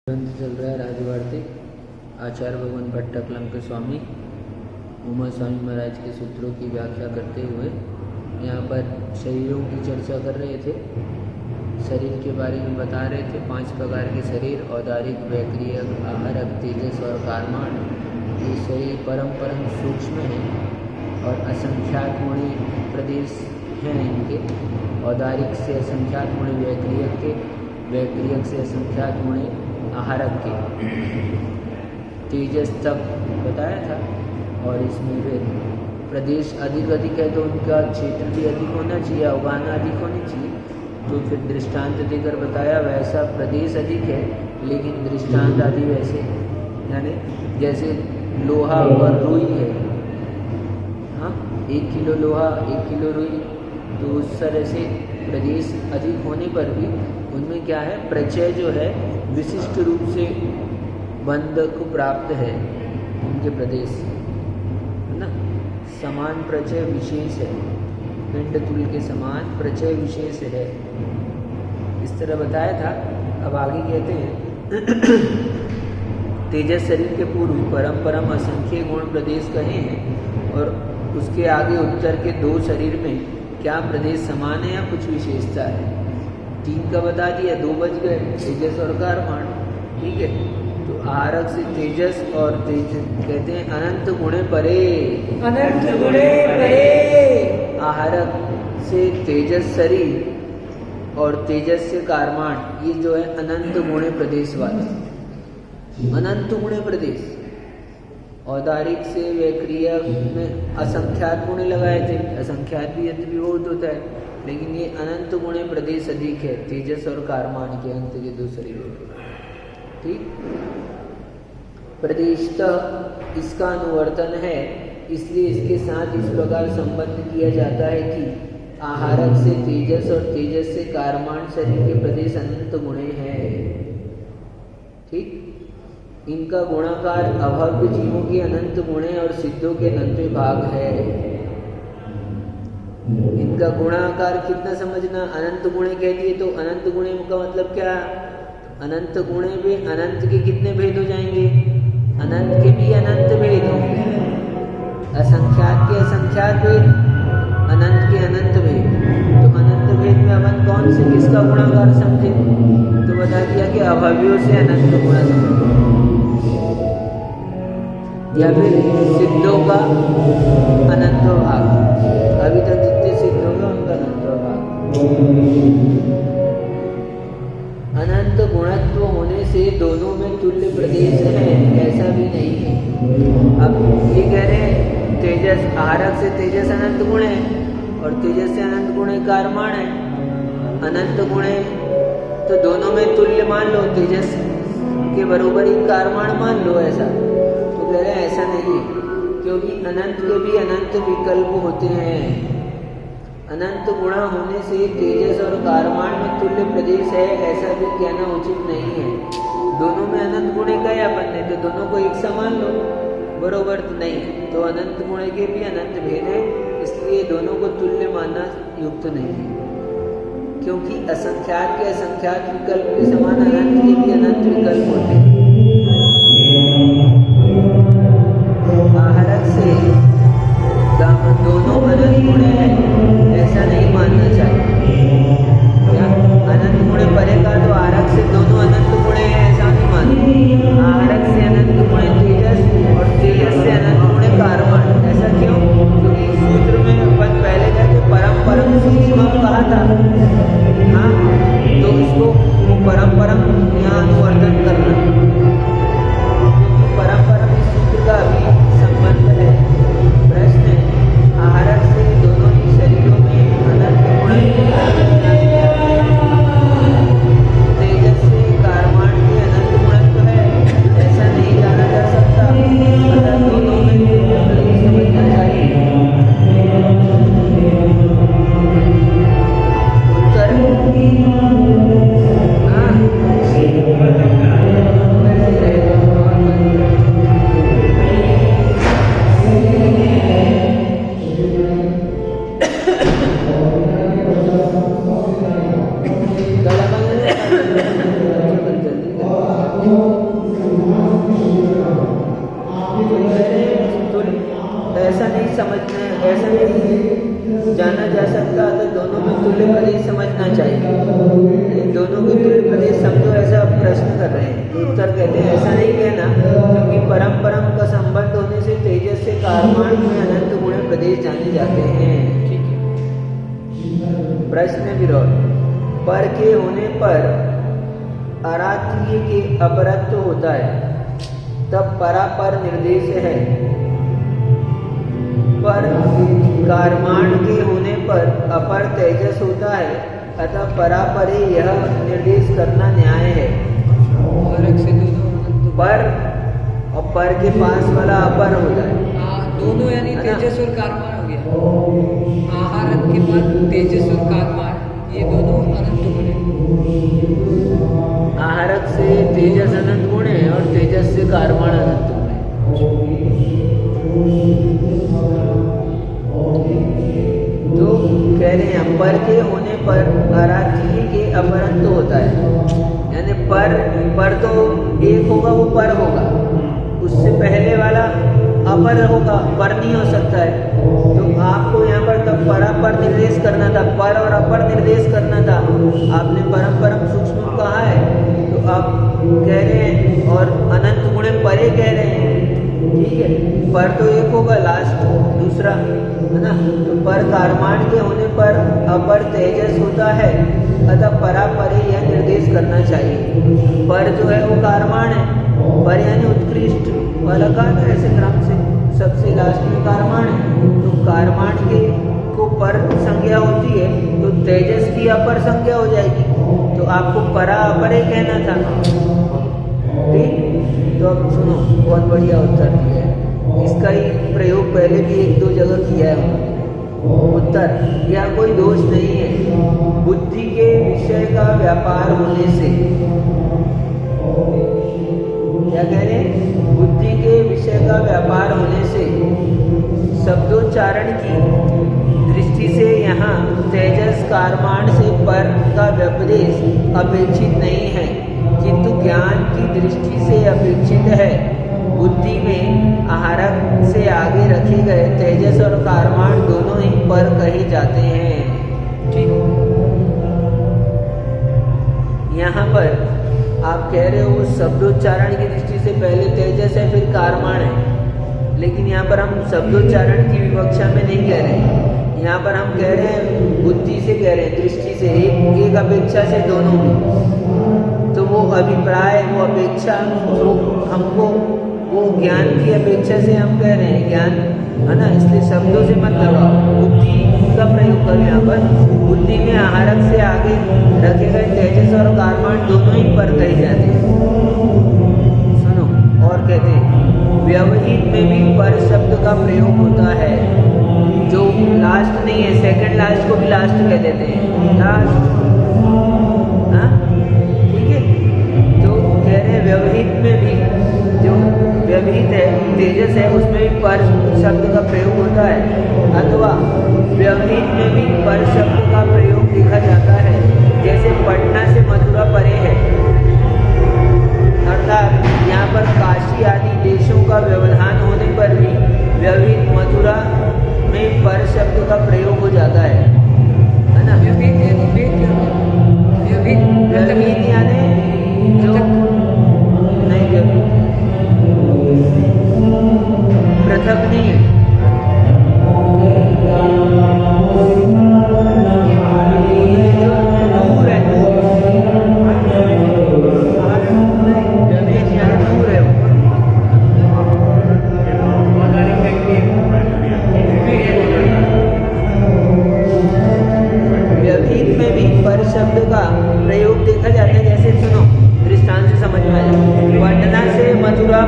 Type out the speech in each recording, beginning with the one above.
ग्रंथ चल रहा है राजवार्तिक आचार्य भगवान भट्टाकलम के स्वामी उमा स्वामी महाराज के सूत्रों की व्याख्या करते हुए यहाँ पर शरीरों की चर्चा कर रहे थे। शरीर के बारे में बता रहे थे 5 प्रकार के शरीर औदारिक, वैक्रियक, आहारक, तेजस और कारमान। ये शरीर परम सूक्ष्म है और असंख्यात गुणी प्रदेश हैं इनके। औदारिक से असंख्यात गुणी वैक्रियक के, वैक्रियक से असंख्यात गुणी आहारक के, तेजस तक बताया था। और इसमें फिर प्रदेश अधिक है तो उनका क्षेत्र भी अधिक होना चाहिए, अवगाहना अधिक होनी चाहिए। तो फिर दृष्टांत देकर बताया वैसा प्रदेश अधिक है लेकिन दृष्टांत आदि वैसे, यानी जैसे लोहा और रुई है। हाँ, 1 किलो लोहा 1 किलो रुई, तो उस तरह से प्रदेश अधिक होने पर भी उनमें क्या है, प्रचय जो है विशिष्ट रूप से बंध को प्राप्त है। उनके प्रदेश है ना, समान प्रचय विशेष है, पिंड तुल के समान प्रचय विशेष है, इस तरह बताया था। अब आगे कहते हैं तेजस शरीर के पूर्व परम असंख्य गुण प्रदेश कहे हैं और उसके आगे उत्तर के 2 शरीर में क्या प्रदेश समान है या कुछ विशेषता है। 3 का बता दिया, 2 बच गए, तेजस और कारमान। ठीक है, तो आहारक से तेजस और तेजस कहते हैं अनंत गुणे परे, अनंत गुणे परे। आहारक से तेजस शरीर और तेजस से कारमान, ये जो है अनंत गुणे प्रदेश वाले, अनंत गुणे प्रदेश। औदारिक से वैक्रियक में असंख्यात गुणे लगाए थे, असंख्यात भी अंत भी बहुत होता है, लेकिन ये अनंत गुणे प्रदेश अधिक है तेजस और कारमान के अंत के 2 शरीरों में। ठीक, प्रदेशतः इसका अनुवर्तन है, इसलिए इसके साथ इस प्रकार संबंध किया जाता है कि आहारक से तेजस और तेजस से कारमान शरीर के प्रदेश अनंत गुणे हैं। ठीक, इनका गुणाकार अभव्य जीवों के अनंत गुणे और सिद्धों के 90 भाग है। इनका गुणाकार कितना समझना, अनंत गुणे कह दिए तो अनंत गुणे का मतलब क्या, अनंत गुणे में अनंत के कितने भेद हो जाएंगे, अनंत के भी अनंत भेद होंगे, असंख्यात के असंख्यात भेद, अनंत के अनंत भेद। तो अनंत भेद में अपन कौन से किसका गुणाकार समझे, तो बता दिया कि अभव्यों से अनंत गुणा समझे, या फिर सिद्धों का अनंत भाग, अभी तक जितने सिद्ध होंगे उनका अनंत भाग। अनंत गुणत्व होने से दोनों में तुल्य प्रदेश है, ऐसा भी नहीं है। अब ये कह रहे हैं तेजस, आहारक से तेजस अनंत गुण है और तेजस से अनंत गुण कारमान है। अनंत गुण तो दोनों में तुल्य मान लो, तेजस के बरोबर ही कारमान मान लो, ऐसा तो कह रहे हैं ऐसा नहीं है, क्योंकि अनंत के भी अनंत विकल्प होते हैं। अनंत गुणा होने से तेजस और कारमान में तुल्य प्रदेश है, ऐसा भी कहना उचित नहीं है। दोनों में अनंत गुणे गए अपन ने, तो दोनों को एक समान लो, बरोबर तो नहीं। तो अनंत गुणे के भी अनंत भेद है, इसलिए दोनों को तुल्य मानना युक्त नहीं है, क्योंकि असंख्यात के असंख्यात विकल्प के समान अनंत के भी अनंत विकल्प होते हैं। आहारक से दोनों अनंत गुणे हैं, ऐसा नहीं मानना चाहिए। क्या अनंत गुणे परे का, तो आहारक से दोनों अनंत गुणे हैं, ऐसा नहीं मानना। आहारक से अनंत गुणे तेजस और तेजस से अनंत गुणे कारमान, ऐसा क्यों, क्योंकि सूत्र में अपन पहले कहते परम सूक्ष्म कहा था। हाँ, तो इसको परम यहाँ अनुवर्तन करना, परम इस सूत्र का भी संबंध है। प्रश्न है, आहारक से दोनों ही शरीरों में अनंत गुण समझना चाहिए। इन दोनों के तुल्य प्रदेश समझो, ऐसा प्रश्न कर रहे हैं। उत्तर कहते हैं ऐसा नहीं कहना, क्योंकि परम परम का संबंध होने से तेजस से कारमाण में अनंत गुण प्रदेश जाने जाते हैं। ठीक है। प्रश्न विरोध। पर के होने पर अरात्रीय के अपरत्व होता है, तब परापर निर्देश है। पर कारमाण के होने पर अपर तेजस होता है, अतः परापरे यह निर्देश करना न्याय है। आहारक से दोनों पर और पर के पास वाला अपर हो जाए। दोनों यानी है ना? तेजस और कारमान हो गया। आहारक के बाद तेजस और कारमान, ये दोनों अनंत गुण है। आहारक से तेजस अनंत गुण है और तेजस से कारमाण अनंत गुण है। तो कह रहे हैं पर के होने पर अरात्रीय के अपरंत होता है, यानी पर तो एक होगा, वो पर होगा, उससे पहले वाला अपर होगा, पर नहीं हो सकता है। तो आपको यहाँ पर तब परापर निर्देश करना था, पर और अपर निर्देश करना था। आपने परम परम सूक्ष्म कहा है, तो आप कह रहे हैं और अनंत गुणे परे कह रहे हैं। ठीक है, पर तो एक होगा लास्ट, दूसरा है ना। तो पर कारमाण के होने पर अपर तेजस होता है, अतः परापरे यह निर्देश करना चाहिए। पर जो है वो कारमाण है, पर यानी उत्कृष्ट वाला कहा था ऐसे क्रम से, सबसे लास्ट में कारमाण है। तो कारमाण के को पर संज्ञा होती है, तो तेजस की अपर संज्ञा हो जाएगी। तो आपको परा अपरे कहना था। ठीक, तो अब सुनो, बहुत बढ़िया उत्तर दिया है। इसका ही प्रयोग पहले भी एक दो जगह किया है उन्होंने। उत्तर, यह कोई दोष नहीं है। बुद्धि के विषय का व्यापार होने से, क्या कह रहे हैं? बुद्धि के विषय का व्यापार होने से शब्दोच्चारण की दृष्टि से यहाँ तेजस कारमाण से पर का व्यपदेश अपेक्षित नहीं है, किंतु ज्ञान की दृष्टि से अपेक्षित है। बुद्धि में आहारक से आगे रखे गए तेजस और कारमाण दोनों ही पर कहे जाते हैं। ठीक, यहाँ पर आप कह रहे हो शब्दोच्चारण की दृष्टि से पहले तेजस है, फिर कारमाण है, लेकिन यहाँ पर हम शब्दोच्चारण की विवक्षा में नहीं कह रहे हैं। यहाँ पर हम कह रहे हैं बुद्धि से कह रहे हैं, दृष्टि से, एक अपेक्षा से दोनों में। तो वो अभिप्राय, वो अपेक्षा, जो हमको वो ज्ञान की अपेक्षा से हम कह रहे हैं, ज्ञान है ना, इसलिए शब्दों से मत लगाओ, बुद्धि का प्रयोग करो। यहाँ पर बुद्धि में आहारक से आगे रखे गए तेजस और कारमाण दोनों ही पर कहे जाते हैं। सुनो, और कहते हैं व्यवहित में भी पर शब्द का प्रयोग होता है, जो लास्ट नहीं है, सेकंड लास्ट को भी लास्ट कह देते हैं, लास्ट। हाँ, ठीक है। तो कह रहे हैं व्यवहित में भी, जो व्यवहित है, तेजस है, उसमें भी पर शब्द का प्रयोग होता है, अथवा व्यवहित में भी पर शब्द का प्रयोग देखा जाता है। जैसे पटना से मथुरा परे है, अर्थात यहाँ पर काशी आदि देशों का व्यवधान होने पर भी व्यवहित मथुरा में पर शब्द का प्रयोग हो जाता है ना। व्यवहित यानी व्यवहित यानी जो नहीं, व्यवहित पृथक नहीं है।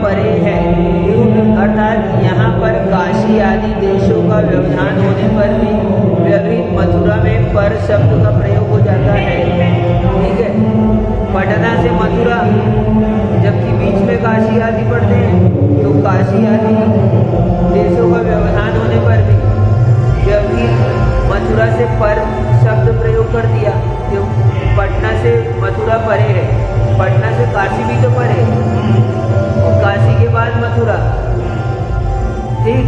परे है, अर्थात यहाँ पर काशी आदि देशों का व्यवधान होने पर भी व्यवहित मथुरा में पर शब्द का प्रयोग हो जाता है। ठीक है, पटना से मथुरा, जबकि बीच में काशी आदि पड़ते हैं, तो काशी आदि देशों का व्यवधान होने पर भी व्यवहित मथुरा से पर शब्द प्रयोग कर दिया। क्यों? पटना से मथुरा परे है, पटना से काशी भी तो परे है, और काशी के बाद मथुरा। ठीक,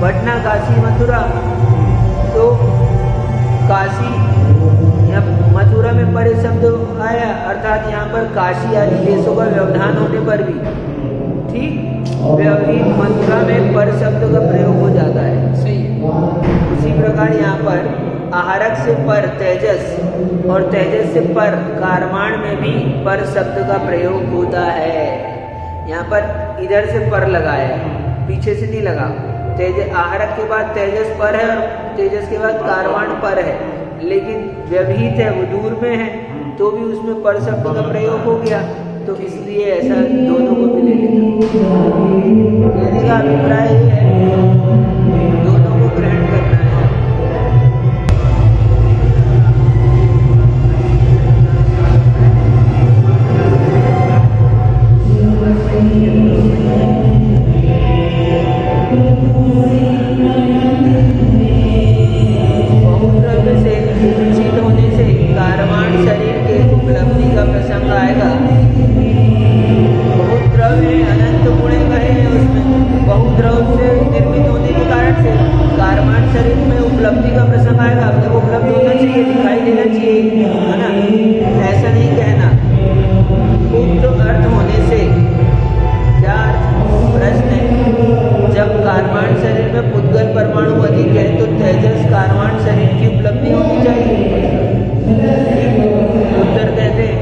पटना, काशी, मथुरा। तो काशी साथ यहाँ पर काशी आदि देशों का व्यवधान होने पर भी ठीक व्यवहित मंत्रा में पर शब्द का प्रयोग हो जाता है। सही है। उसी प्रकार यहाँ पर आहारक से पर तेजस और तेजस से पर कारमाण में भी पर शब्द का प्रयोग होता है। यहाँ पर इधर से पर लगाया है, पीछे से नहीं लगा। आहारक के बाद तेजस पर है और तेजस के बाद कारवाण पर है, लेकिन व्यवहित है, वो दूर में है, तो भी उसमें पर शब्द का प्रयोग हो गया, तो इसलिए ऐसा दोनों को भी ले लेना। कहने का अभिप्राय ये है दोनों को ग्रहण करना है। बहुद्रव्य से चित होने से कारवाण शरीर के उपलब्धि का प्रसंग आएगा। बहुद्रव्य अनंत गुणे कहे हैं, उसमें बहुद्रव्य से निर्मित होने के कारण से कारवाण शरीर में उपलब्धि का प्रसंग आएगा। जब उपलब्ध होना चाहिए, दिखाई देना चाहिए, है ना, ऐसा नहीं कहना। उक्त अर्थ होने से क्या प्रश्न है, जब कारवाण शरीर में पुद्गल परमाणु अधिक है तो तेजस कारवाण शरीर की उपलब्धि होनी चाहिए। उत्तर कहते हैं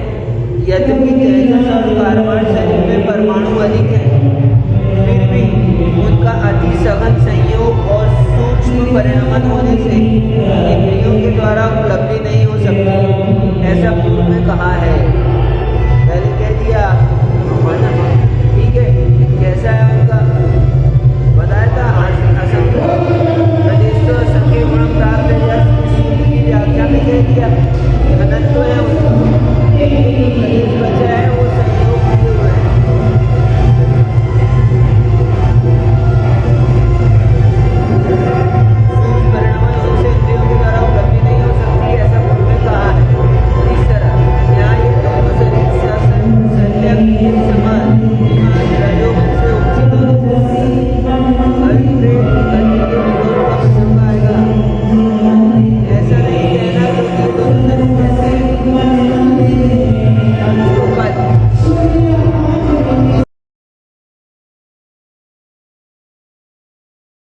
यद्यपि तेजस और कारवाण शरीर में परमाणु अधिक है, फिर भी उनका अति सघन संयोग और सूक्ष्म परिणमन होने से इंद्रियों के द्वारा उपलब्धि नहीं हो सकती, ऐसा पूर्व में कहा है। पहले कह दिया, ठीक है। कैसा है उनका बताया था, प्रदेश संख्या गुण प्राप्त की व्याख्या में कह दिया